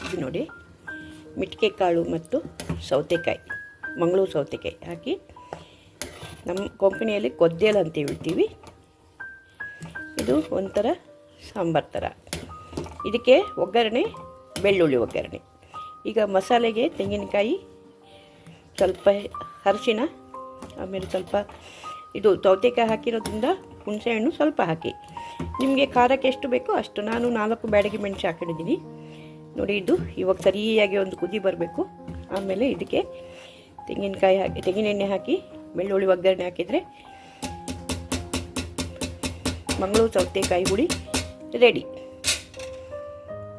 ಇದು ನೋಡಿ ಮಿಟ್ಕೆ ಕಾಳು ಮತ್ತು ಸೌತೆಕಾಯಿ, ಮಂಗಳೂರು ಸೌತೆಕಾಯಿ ಹಾಕಿ, ನಮ್ಮ ಕೊಂಕಣಿಯಲ್ಲಿ ಕೊದ್ದೇಲು ಅಂತ ಹೇಳ್ತೀವಿ. ಇದು ಒಂಥರ ಸಾಂಬಾರು ಥರ. ಇದಕ್ಕೆ ಒಗ್ಗರಣೆ ಬೆಳ್ಳುಳ್ಳಿ ಒಗ್ಗರಣೆ. ಈಗ ಮಸಾಲೆಗೆ ತೆಂಗಿನಕಾಯಿ, ಸ್ವಲ್ಪ ಅರಿಶಿಣ, ಆಮೇಲೆ ಸ್ವಲ್ಪ ಇದು ಸೌತೆಕಾಯಿ ಹಾಕಿರೋದ್ರಿಂದ ಹುಣಸೆಹಣ್ಣು ಸ್ವಲ್ಪ ಹಾಕಿ. ನಿಮಗೆ ಖಾರಕ್ಕೆ ಎಷ್ಟು ಬೇಕೋ ಅಷ್ಟು. ನಾನು 4 ಬ್ಯಾಡಗಿ ಮೆಣಸು ಹಾಕೊಂಡಿದ್ದೀನಿ ನೋಡಿ. ಇದು ಇವಾಗ ಸರಿಯಾಗಿ ಒಂದು ಕುದಿ ಬರಬೇಕು. ಆಮೇಲೆ ಇದಕ್ಕೆ ತೆಂಗಿನಕಾಯಿ ಹಾಕಿ, ತೆಂಗಿನೆಣ್ಣೆ ಹಾಕಿ, ಬೆಳ್ಳುಳ್ಳಿ ಒಗ್ಗರಣೆ ಹಾಕಿದರೆ ಮಂಗಳೂರು ಸೌತೆಕಾಯಿ ಹುಳಿ ರೆಡಿ.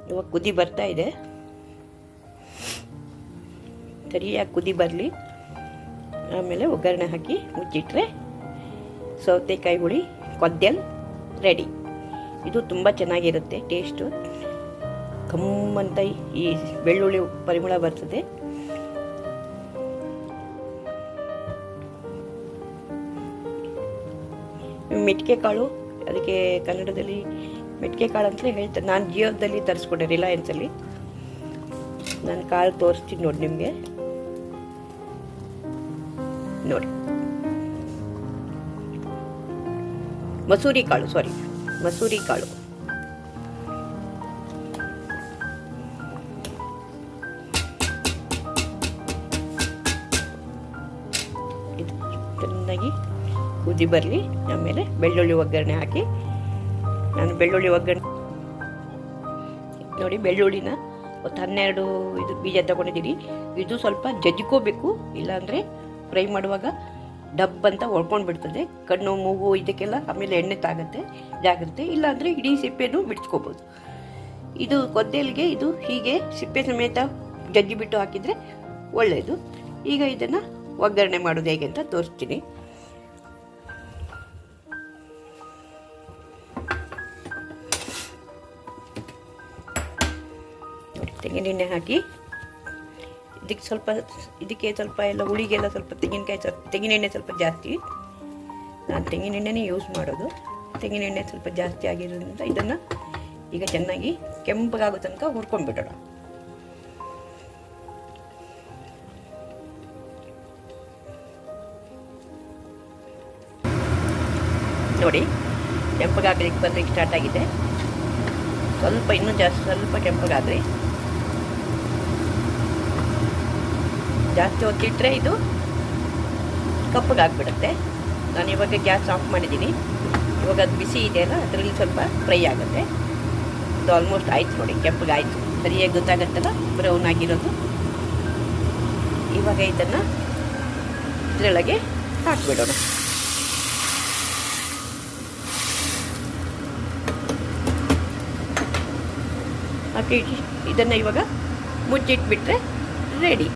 ಇವಾಗ ಕುದಿ ಬರ್ತಾ ಇದೆ, ಸರಿಯಾಗಿ ಕುದಿ ಬರಲಿ. ಆಮೇಲೆ ಒಗ್ಗರಣೆ ಹಾಕಿ ಮುಚ್ಚಿಟ್ರೆ ಸೌತೆಕಾಯಿ ಹುಳಿ ಕೊದ್ದೇಲ್ ರೆಡಿ. ಇದು ತುಂಬ ಚೆನ್ನಾಗಿರುತ್ತೆ ಟೇಸ್ಟು. ಕಮ್ಮಂತ ಈ ಬೆಳ್ಳುಳ್ಳಿ ಪರಿಮಳ ಬರ್ತದೆ. ಮಿಟ್ಕೆ ಕಾಳು, ಅದಕ್ಕೆ ಕನ್ನಡದಲ್ಲಿ ಮಿಟ್ಕೆ ಕಾಳು ಅಂತಲೇ ಹೇಳ್ತಾರೆ. ನಾನು ಜಿಯೋದಲ್ಲಿ ತರಿಸ್ಕೊಂಡೆ, ರಿಲಯನ್ಸಲ್ಲಿ. ನಾನು ಕಾಳು ತೋರಿಸ್ತೀನಿ ನೋಡಿ ನಿಮಗೆ. ನೋಡಿ, ಮಸೂರಿ ಕಾಳು, ಮಸೂರಿ ಕಾಳು. ಇದು ಚೆನ್ನಾಗಿ ಕುದಿ ಬರಲಿ. ಆಮೇಲೆ ಬೆಳ್ಳುಳ್ಳಿ ಒಗ್ಗರಣೆ ಹಾಕಿ, ನಾನು ಬೆಳ್ಳುಳ್ಳಿ ಒಗ್ಗರಣೆ ನೋಡಿ, ಬೆಳ್ಳುಳ್ಳಿನ ಒಂದು 12 ಇದು ಬೀಜ ತಗೊಂಡಿದ್ದೀನಿ. ಇದು ಸ್ವಲ್ಪ ಜಜ್ಕೋಬೇಕು, ಇಲ್ಲಾಂದರೆ ಫ್ರೈ ಮಾಡುವಾಗ ಡಬ್ ಅಂತ ಹೊಳ್ಕೊಂಡು ಬಿಡ್ತದೆ. ಕಣ್ಣು ಮೂಗು ಇದಕ್ಕೆಲ್ಲ ಆಮೇಲೆ ಎಣ್ಣೆ ತಾಗುತ್ತೆ, ಜಾಗ್ರತೆ. ಇಲ್ಲಾಂದರೆ ಇಡೀ ಸಿಪ್ಪೆನೂ ಬಿಡಿಸ್ಕೋಬೋದು. ಇದು ಕೊದ್ದೇಲಿಗೆ ಇದು ಹೀಗೆ ಸಿಪ್ಪೆ ಸಮೇತ ಜಜ್ಜಿಬಿಟ್ಟು ಹಾಕಿದರೆ ಒಳ್ಳೆಯದು. ಈಗ ಇದನ್ನು ಒಗ್ಗರಣೆ ಮಾಡೋದು ಹೇಗೆ ಅಂತ ತೋರಿಸ್ತೀನಿ. ನೋಡಿ, ತೆಂಗಿನೆಣ್ಣೆ ಹಾಕಿ ಇದಕ್ಕೆ ಸ್ವಲ್ಪ ಎಲ್ಲ ಹುಳಿಗೆಲ್ಲ ಸ್ವಲ್ಪ ತೆಂಗಿನೆಣ್ಣೆ ಸ್ವಲ್ಪ ಜಾಸ್ತಿ. ನಾನು ತೆಂಗಿನೆಣ್ಣೆನೇ ಯೂಸ್ ಮಾಡೋದು. ತೆಂಗಿನೆಣ್ಣೆ ಸ್ವಲ್ಪ ಜಾಸ್ತಿ ಆಗಿರೋದ್ರಿಂದ ಇದನ್ನು ಈಗ ಚೆನ್ನಾಗಿ ಕೆಂಪಗಾಗೋ ತನಕ ಹುರ್ಕೊಂಡ್ಬಿಡೋಣ. ನೋಡಿ, ಕೆಂಪಗಾಗಲಿಕ್ಕೆ ಬರಲಿಕ್ಕೆ ಸ್ಟಾರ್ಟ್ ಆಗಿದೆ. ಸ್ವಲ್ಪ ಇನ್ನೂ ಸ್ವಲ್ಪ ಕೆಂಪಗಾದರೆ, ಜಾಸ್ತಿ ಹೊತ್ತಿಟ್ಟರೆ ಇದು ಕಪ್ಪಗಾಗ್ಬಿಡುತ್ತೆ. ನಾನು ಇವಾಗ ಗ್ಯಾಸ್ ಆಫ್ ಮಾಡಿದ್ದೀನಿ. ಇವಾಗ ಅದು ಬಿಸಿ ಇದೆಯಲ್ಲ, ಅದರಲ್ಲಿ ಸ್ವಲ್ಪ ಫ್ರೈ ಆಗುತ್ತೆ. ಇದು ಆಲ್ಮೋಸ್ಟ್ ಆಯಿತು ನೋಡಿ, ಕೆಂಪಗಾಯಿತು. ಸರಿಯಾಗಿ ಗೊತ್ತಾಗತ್ತಲ್ಲ ಬ್ರೌನ್ ಆಗಿರೋದು. ಇವಾಗ ಇದನ್ನು ಇದರೊಳಗೆ ಹಾಕಿಬಿಡೋಣ. ಹಾಕಿ ಇದನ್ನು ಇವಾಗ ಮುಚ್ಚಿಟ್ಬಿಟ್ರೆ ರೆಡಿ.